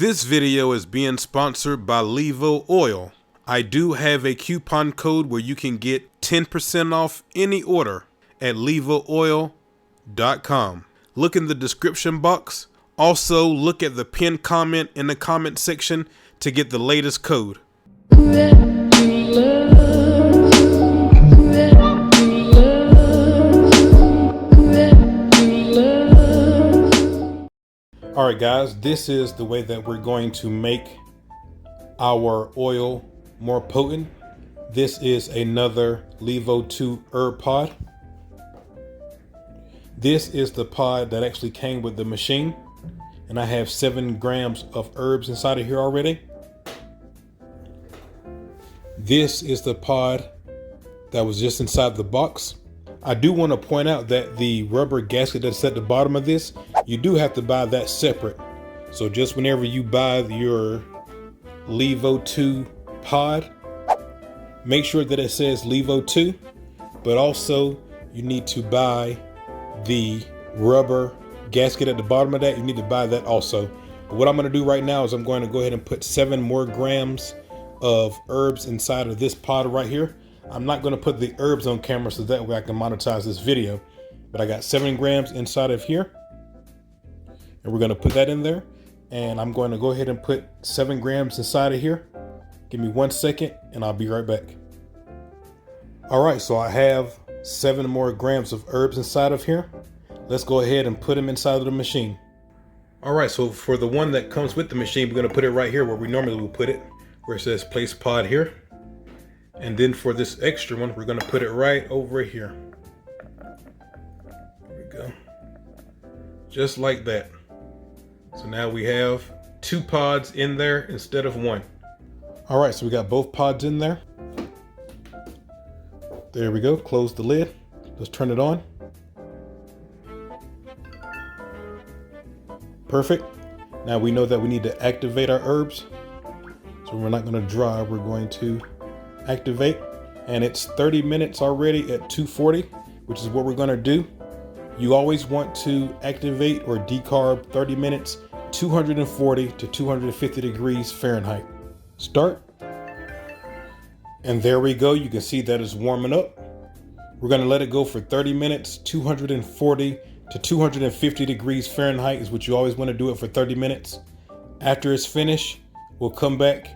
This video is being sponsored by LEVO Oil. I do have a coupon code where you can get 10% off any order at levooil.com. Look in the description box. Also, look at the pinned comment in the comment section to get the latest code. Alright guys, this is the way that we're going to make our oil more potent. This is another LEVO 2 herb pod. This is the pod that actually came with the machine, and I have 7 grams of herbs inside of here already. This is the pod that was just inside the box. I do want to point out that the rubber gasket that's at the bottom of this, you do have to buy that separate. So just whenever you buy your LEVO 2 pod, make sure that it says LEVO 2, but also you need to buy the rubber gasket at the bottom of that. You need to buy that also. But what I'm going to do right now is I'm going to go ahead and put 7 more grams of herbs inside of this pod right here. I'm not going to put the herbs on camera so that way I can monetize this video, but I got 7 grams inside of here, and we're going to put that in there, and I'm going to go ahead and put 7 grams inside of here. Give me 1 second and I'll be right back. All right, so I have 7 more grams of herbs inside of here. Let's go ahead and put them inside of the machine. All right, so for the one that comes with the machine, we're going to put it right here where we normally would put it, where it says place pod here. And then for this extra one, we're going to put it right over here. There we go. Just like that. So now we have 2 pods in there instead of 1. All right, so we got both pods in there. There we go. Close the lid. Let's turn it on. Perfect. Now we know that we need to activate our herbs. So we're not going to dry. We're going to activate, and it's 30 minutes already at 240, which is what we're going to do. You always want to activate or decarb 30 minutes, 240 to 250 degrees Fahrenheit. Start. And there we go. You can see that it's warming up. We're going to let it go for 30 minutes, 240 to 250 degrees Fahrenheit is what you always want to do it for 30 minutes. After it's finished, we'll come back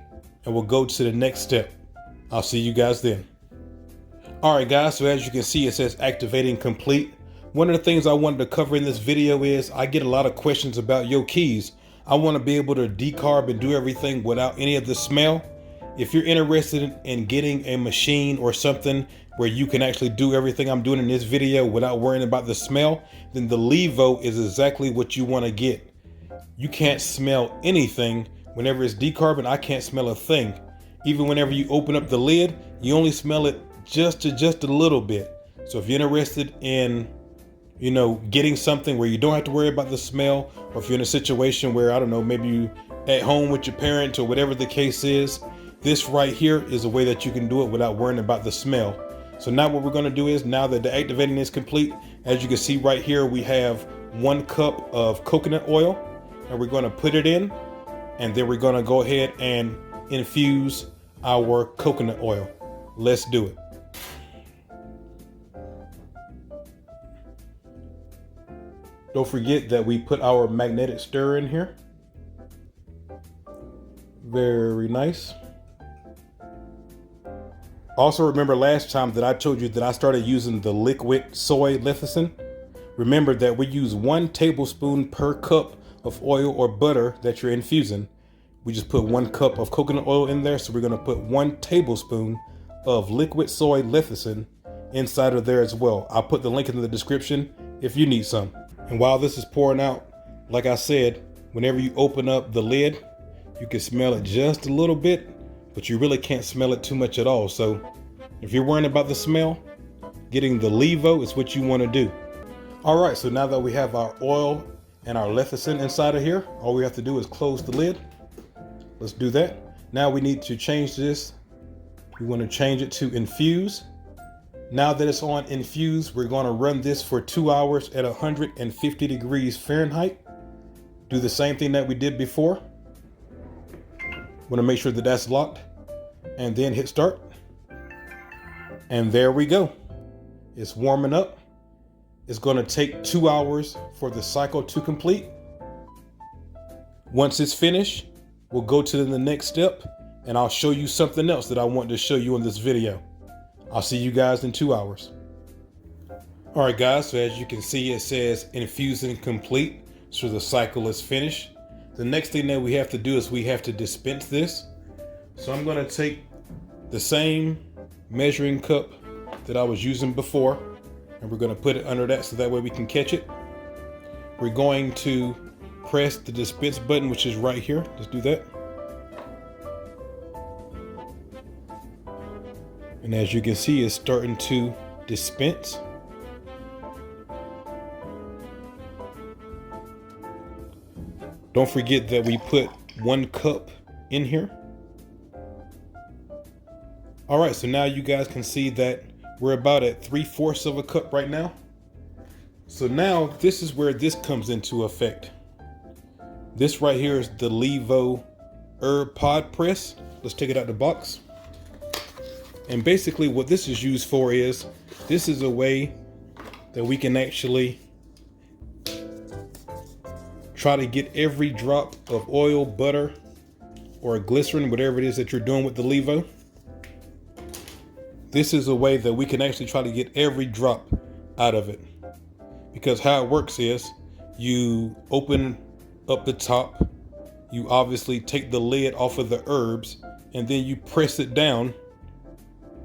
and we'll go to the next step. I'll see you guys then. All right, guys, so as you can see, it says activating complete. One of the things I wanted to cover in this video is I get a lot of questions about your keys. I want to be able to decarb and do everything without any of the smell. If you're interested in getting a machine or something where you can actually do everything I'm doing in this video without worrying about the smell, then the LEVO is exactly what you want to get. You can't smell anything. Whenever it's decarbing, I can't smell a thing. Even whenever you open up the lid, you only smell it just a little bit. So if you're interested in, getting something where you don't have to worry about the smell, or if you're in a situation where, I don't know, maybe you at home with your parents or whatever the case is, this right here is a way that you can do it without worrying about the smell. So now what we're going to do is, now that the activating is complete, as you can see right here, we have 1 cup of coconut oil, and we're going to put it in, and then we're going to go ahead and infuse our coconut oil. Let's do it. Don't forget that we put our magnetic stirrer in here. Very nice. Also, remember last time that I told you that I started using the liquid soy lecithin. Remember that we use 1 tablespoon per cup of oil or butter that you're infusing. We just put 1 cup of coconut oil in there, so we're going to put 1 tablespoon of liquid soy lecithin inside of there as well. I'll put the link in the description if you need some. And while this is pouring out, like I said, whenever you open up the lid, you can smell it just a little bit, but you really can't smell it too much at all. So if you're worrying about the smell, getting the LEVO is what you want to do. All right, so now that we have our oil and our lecithin inside of here, all we have to do is close the lid. Let's do that. Now we need to change this. We want to change it to infuse. Now that it's on infuse, we're going to run this for 2 hours at 150 degrees Fahrenheit. Do the same thing that we did before. Want to make sure that that's locked, and then hit start. And there we go. It's warming up. It's going to take 2 hours for the cycle to complete. Once it's finished, we'll go to the next step, and I'll show you something else that I want to show you in this video. I'll see you guys in 2 hours. All right, guys, so as you can see, it says infusing complete. So the cycle is finished. The next thing that we have to do is we have to dispense this. So I'm going to take the same measuring cup that I was using before, and we're going to put it under that so that way we can catch it. We're going to press the dispense button, which is right here. Let's do that. And as you can see, it's starting to dispense. Don't forget that we put 1 cup in here. All right, so now you guys can see that we're about at 3/4 of a cup right now. So now this is where this comes into effect. This right here is the LEVO herb pod press. Let's take it out the box. And basically what this is used for is, this is a way that we can actually try to get every drop of oil, butter, or glycerin, whatever it is that you're doing with the LEVO. This is a way that we can actually try to get every drop out of it. Because how it works is, you open up the top, you obviously take the lid off of the herbs, and then you press it down,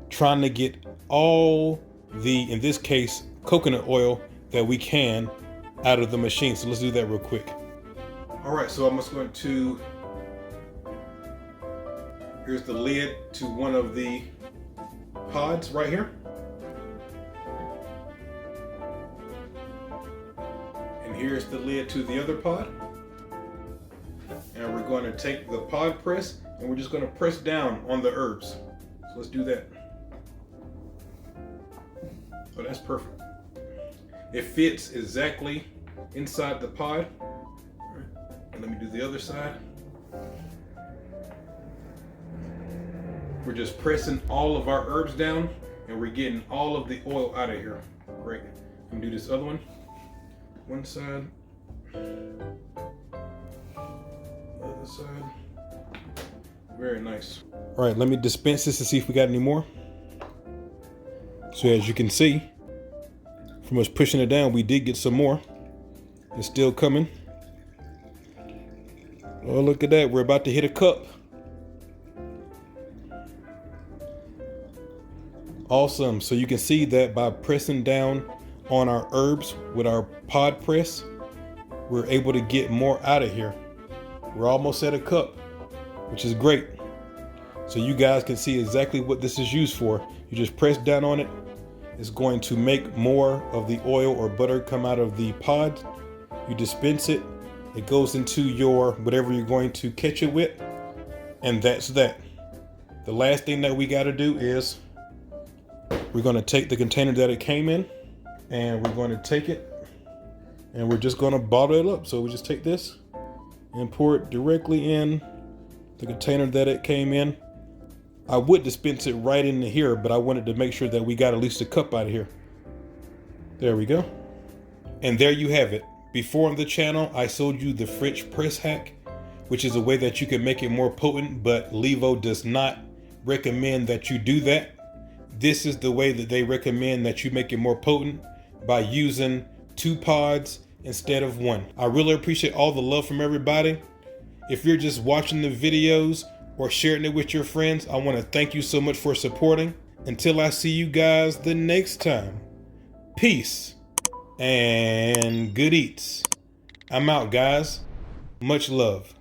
trying to get all the, in this case, coconut oil that we can out of the machine. So let's do that real quick. All right, so I'm just going to, here's the lid to one of the pods right here. And here's the lid to the other pod. And we're going to take the pod press and we're just going to press down on the herbs. So let's do that. Oh, that's perfect. It fits exactly inside the pod. All right. And let me do the other side. We're just pressing all of our herbs down and we're getting all of the oil out of here. Great. Let me do this other one. One side. Other side. Very nice. All right, let me dispense this to see if we got any more. So as you can see, from us pushing it down, we did get some more. It's still coming. Oh, look at that. We're about to hit a cup. Awesome. So you can see that by pressing down on our herbs with our pod press, we're able to get more out of here. We're almost at a cup, which is great. So you guys can see exactly what this is used for. You just press down on it. It's going to make more of the oil or butter come out of the pod. You dispense it. It goes into your whatever you're going to catch it with. And that's that. The last thing that we got to do is we're going to take the container that it came in and we're going to take it and we're just going to bottle it up. So we just take this and pour it directly in the container that it came in. I would dispense it right into here, but I wanted to make sure that we got at least a cup out of here. There we go. And there you have it. Before on the channel, I showed you the French press hack, which is a way that you can make it more potent, but LEVO does not recommend that you do that. This is the way that they recommend that you make it more potent, by using 2 pods instead of 1. I really appreciate all the love from everybody. If you're just watching the videos or sharing it with your friends, I want to thank you so much for supporting. Until I see you guys the next time, peace and good eats. I'm out, guys. Much love.